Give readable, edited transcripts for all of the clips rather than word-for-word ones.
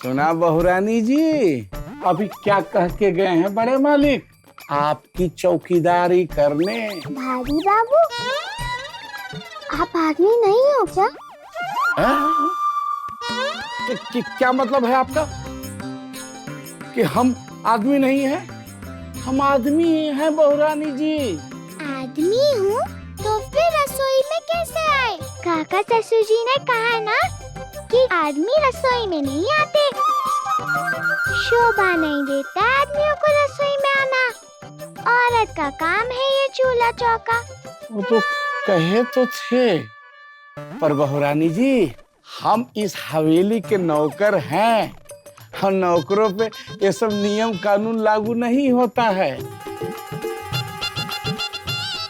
सुना बहुरानी जी, अभी क्या कह के गए हैं बड़े मालिक? आपकी चौकीदारी करने। भारी बाबू, आप आदमी नहीं हो क्या? क्या मतलब है आपका कि हम आदमी नहीं हैं? हम आदमी हैं बहुरानी जी। आदमी हूँ तो फिर रसोई में कैसे आए? काका ससुर जी ने कहा ना कि आदमी रसोई में नहीं आते। शोभा नहीं देता आदमियों को रसोई में आना। औरत का काम है ये चूल्हा चौका। वो तो कहे तो थे, पर बहुरानी जी हम इस हवेली के नौकर हैं। हम नौकरों पे ये सब नियम कानून लागू नहीं होता है।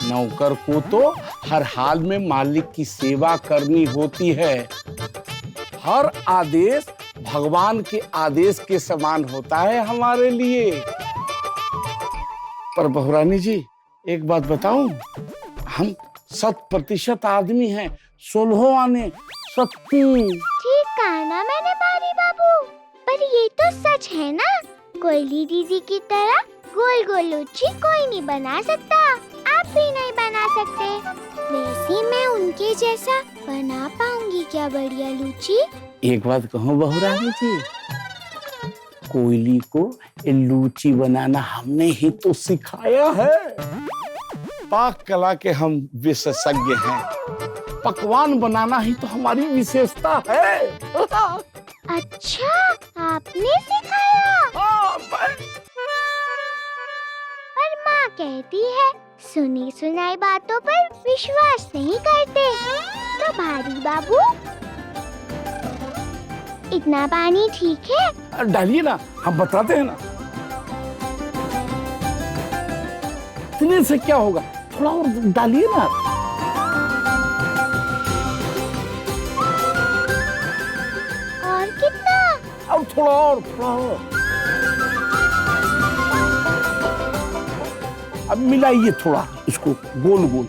नौकर को तो हर हाल में मालिक की सेवा करनी होती है। हर आदेश भगवान के आदेश के समान होता है हमारे लिए। पर बहुरानी जी एक बात बताऊं, हम 100% आदमी हैं, 16 आने सत्ती। ठीक कहा ना मैंने भारी बाबू, पर ये तो सच है ना, कोयली दीदी की तरह गोल गोल लुच्ची कोई नहीं बना सकता। आप भी नहीं बना सकते। वैसे मैं उनके जैसा बना पाऊंगी क्या बढ़िया लुच्ची? एक बात कहूं बहुरानी जी, कोयली को लूची बनाना हमने ही तो सिखाया है। पाक कला के हम विशेषज्ञ हैं। पकवान बनाना ही तो हमारी विशेषता है। अच्छा, आपने सिखाया? पर माँ कहती है सुनी सुनाई बातों पर विश्वास नहीं करते। तो भारी बाबू, इतना पानी ठीक है? डालिए ना, हम बताते हैं ना। इतने से क्या होगा, थोड़ा और डालिए ना। और कितना? और थोड़ा और, थोड़ा और। अब मिलाइए थोड़ा इसको गोल गोल।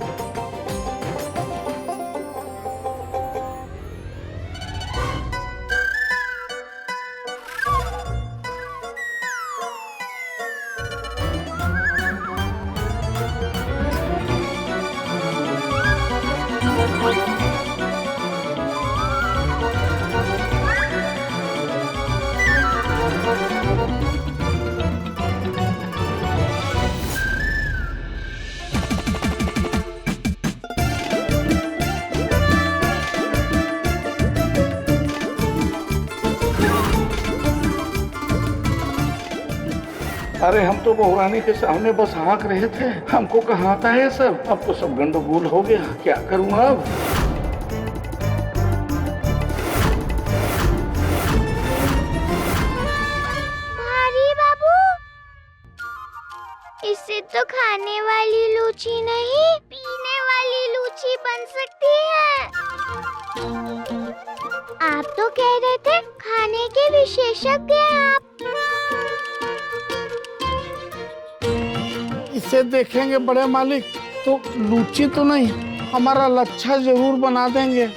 अरे हम तो बहुरानी के सामने बस हाँक रहे थे, हमको कहाँ आता है सब। अब तो सब गंडगोल हो गया, क्या करूँ अब? भारी बाबू, इससे तो खाने वाली लूची नहीं पीने वाली लूची बन सकती है। आप तो कह रहे थे खाने के विशेषज्ञ हैं आप। इसे देखेंगे बड़े मालिक तो लूची तो नहीं, हमारा लच्छा जरूर बना देंगे।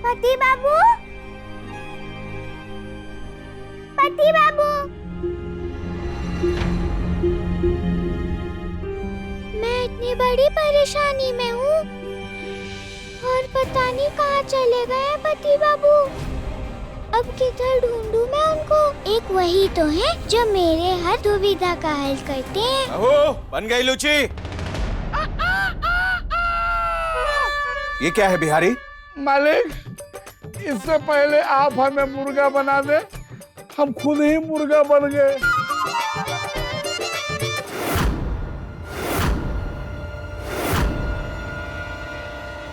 पति बाबू, पति बाबू, मैं इतनी बड़ी परेशानी में हूँ और पता नहीं कहाँ चले गए पति बाबू। अब किधर ढूंढूं मैं उनको? एक वही तो है जो मेरे हर दुविधा का हल करते हैं। अहो, बन गई लूची। ये क्या है बिहारी? मालिक, इससे पहले आप हमें मुर्गा बना दे, हम खुद ही मुर्गा बन गए।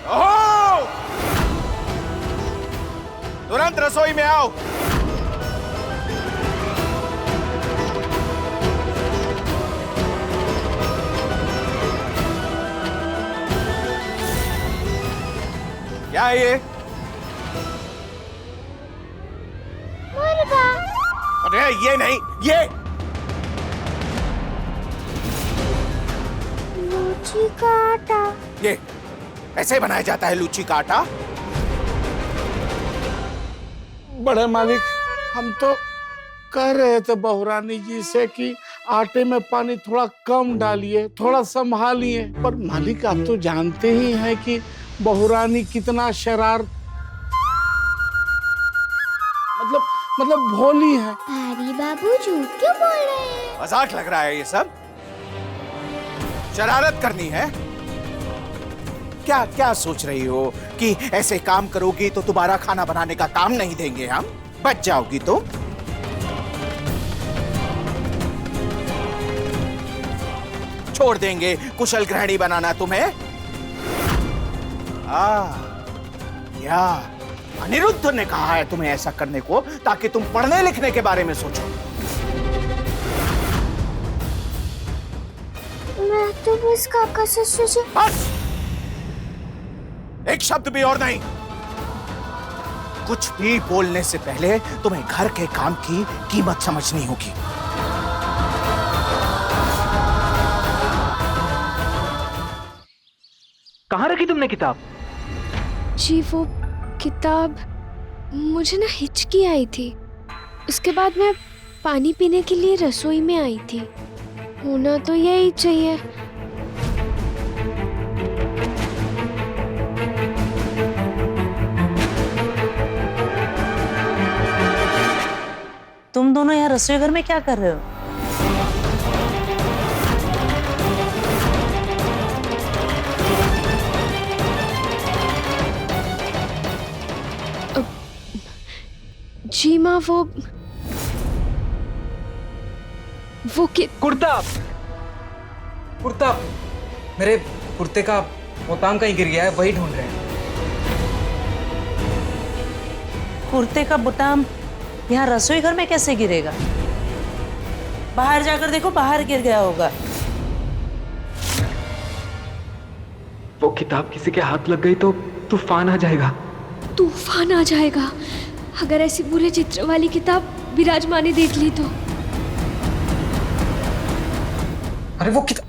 ओहो! तुरंत रसोई में आओ। क्या है ये? है, ये नहीं, ये। लूची का आटा। ये ऐसे बनाया जाता है लूची का आटा? बड़े मालिक, हम तो कह रहे थे बहुरानी जी से कि आटे में पानी थोड़ा कम डालिए, थोड़ा संभालिए, पर मालिक आप तो जानते ही हैं कि बहुरानी कितना शरारत, मतलब भोली है। बिहारी बाबू झूठ क्यों बोल रहे हैं? मजाक लग रहा है ये सब? शरारत करनी है? क्या क्या सोच रही हो कि ऐसे काम करोगी तो दोबारा खाना बनाने का काम नहीं देंगे हम? बच जाओगी तो? छोड़ देंगे कुशल गृहिणी बनाना तुम्हें? या अनिरुद्ध ने कहा है तुम्हें ऐसा करने को ताकि तुम पढ़ने लिखने के बारे में सोचो। मैं तो बस काका से सोचा। बस! एक शब्द भी और नहीं। कुछ भी बोलने से पहले तुम्हें घर के काम की कीमत समझनी होगी। कहाँ रखी तुमने किताब? जी वो किताब मुझे ना हिचकी आई थी। उसके बाद मैं पानी पीने के लिए रसोई में आई थी। होना तो यही चाहिए। तुम दोनों यहाँ रसोई घर में क्या कर रहे हो? जी माँ वो कुर्ता मेरे कुर्ते का बोताम कहीं गिर गया है, वही ढूंढ रहे हैं। कुर्ते का बुटाम यहाँ रसोई घर में कैसे गिरेगा? बाहर जाकर देखो, बाहर गिर गया होगा। वो किताब किसी के हाथ लग गई तो तूफान आ जाएगा। तूफान आ जाएगा? अगर ऐसी बुरे चित्र वाली किताब विराजमान ने देख ली तो? अरे वो किताब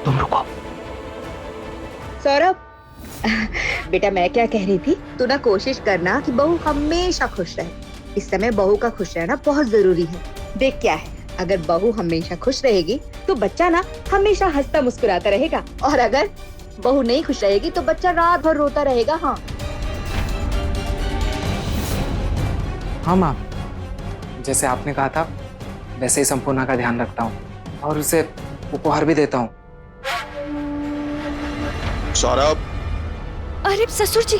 तुम रुको। सौरभ, बेटा मैं क्या कह रही थी, तू ना कोशिश करना कि बहू हमेशा खुश रहे। इस समय बहू का खुश रहना बहुत जरूरी है। देख क्या है, अगर बहू हमेशा खुश रहेगी तो बच्चा ना हमेशा हंसता मुस्कुराता रहेगा, और अगर बहू नहीं खुश रहेगी तो बच्चा रात भर रोता रहेगा। हाँ माँ, जैसे आपने कहा था वैसे ही संपूर्णा का ध्यान रखता हूँ और उसे उपहार भी देता हूँ। सौरभ, अरे ससुर जी,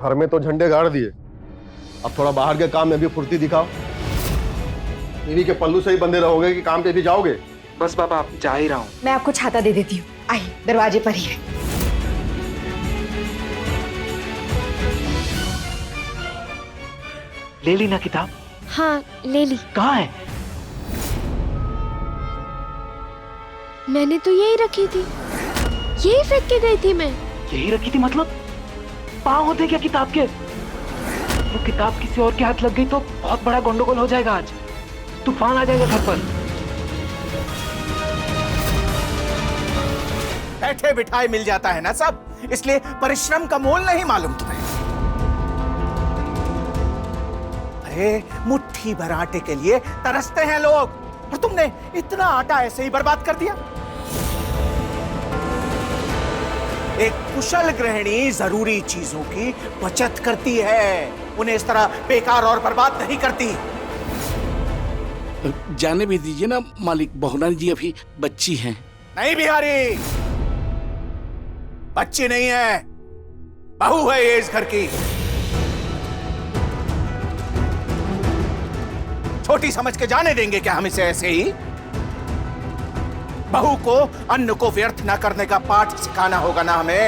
घर में तो झंडे गाड़ दिए, अब थोड़ा बाहर के काम में भी फुर्ती दिखाओ। इन्हीं के पल्लू से ही बंधे रहोगे कि काम पे भी जाओगे? बस बाबा, आप जा ही रहा हूँ। मैं आपको छाता दे देती हूँ, आइए दरवाजे पर ही है। ले ली ना किताब? हाँ ले ली। कहाँ है? मैंने तो यही रखी थी, यही फेंक के गई थी मैं। यही रखी थी मतलब? पाँव होते क्या किताब के? वो किताब किसी और के हाथ लग गई तो बहुत बड़ा गंडगोल हो जाएगा। आज तूफान आ जाएगा घर पर। बैठे बिठाए मिल जाता है ना सब, इसलिए परिश्रम का मोल नहीं मालूम तुम्हें। अरे मुट्ठी भर आटे के लिए तरसते हैं लोग, और तुमने इतना आटा ऐसे ही बर्बाद कर दिया। एक कुशल गृहिणी जरूरी चीजों की बचत करती है, उन्हें इस तरह बेकार और बर्बाद नहीं करती। जाने भी दीजिए ना मालिक, बहुरानी जी अभी बच्ची हैं। नहीं बिहारी, बच्ची नहीं है, बहू है ये इस घर की। छोटी समझ के जाने देंगे क्या हम इसे ऐसे ही? बहू को अन्न को व्यर्थ न करने का पाठ सिखाना होगा ना हमें।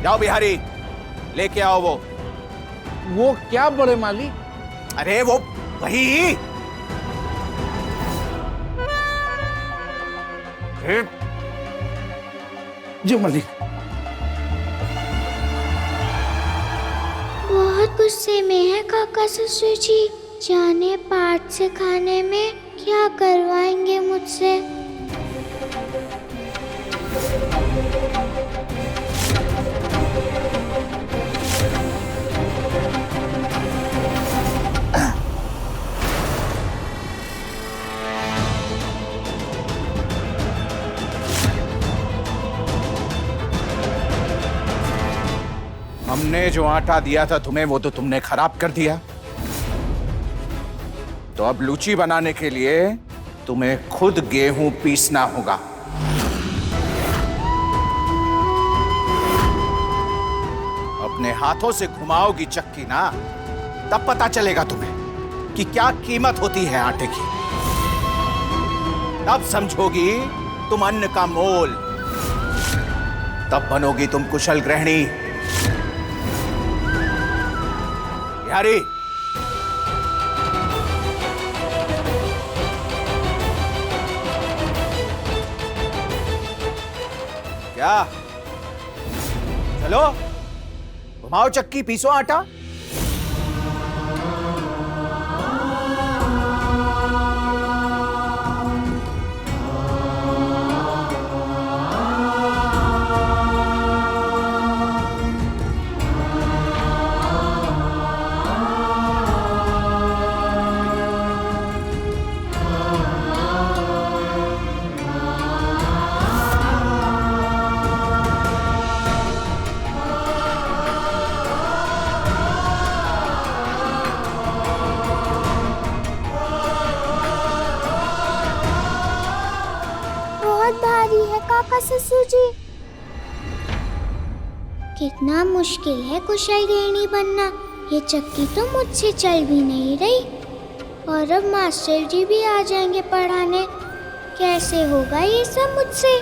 जाओ बिहारी, लेके आओ वो क्या बड़े मालिक? अरे वो वही। जी मालिक। बहुत गुस्से में है काका ससुर जी, जाने पाठ सिखाने में क्या करवाएंगे मुझसे। हमने जो आटा दिया था तुम्हें वो तो तुमने खराब कर दिया। तो अब लूची बनाने के लिए तुम्हें खुद गेहूं पीसना होगा। अपने हाथों से घुमाओगी चक्की ना, तब पता चलेगा तुम्हें कि क्या कीमत होती है आटे की। तब समझोगी तुम अन्न का मोल। तब बनोगी तुम कुशल गृहिणी। बिहारी, क्या? चलो घुमाओ चक्की, पीसो आटा। बहुत भारी है काका ससुर जी। कितना मुश्किल है कुशल गृहिणी बनना। ये चक्की तो मुझसे चल भी नहीं रही, और अब मास्टर जी भी आ जाएंगे पढ़ाने। कैसे होगा ये सब मुझसे?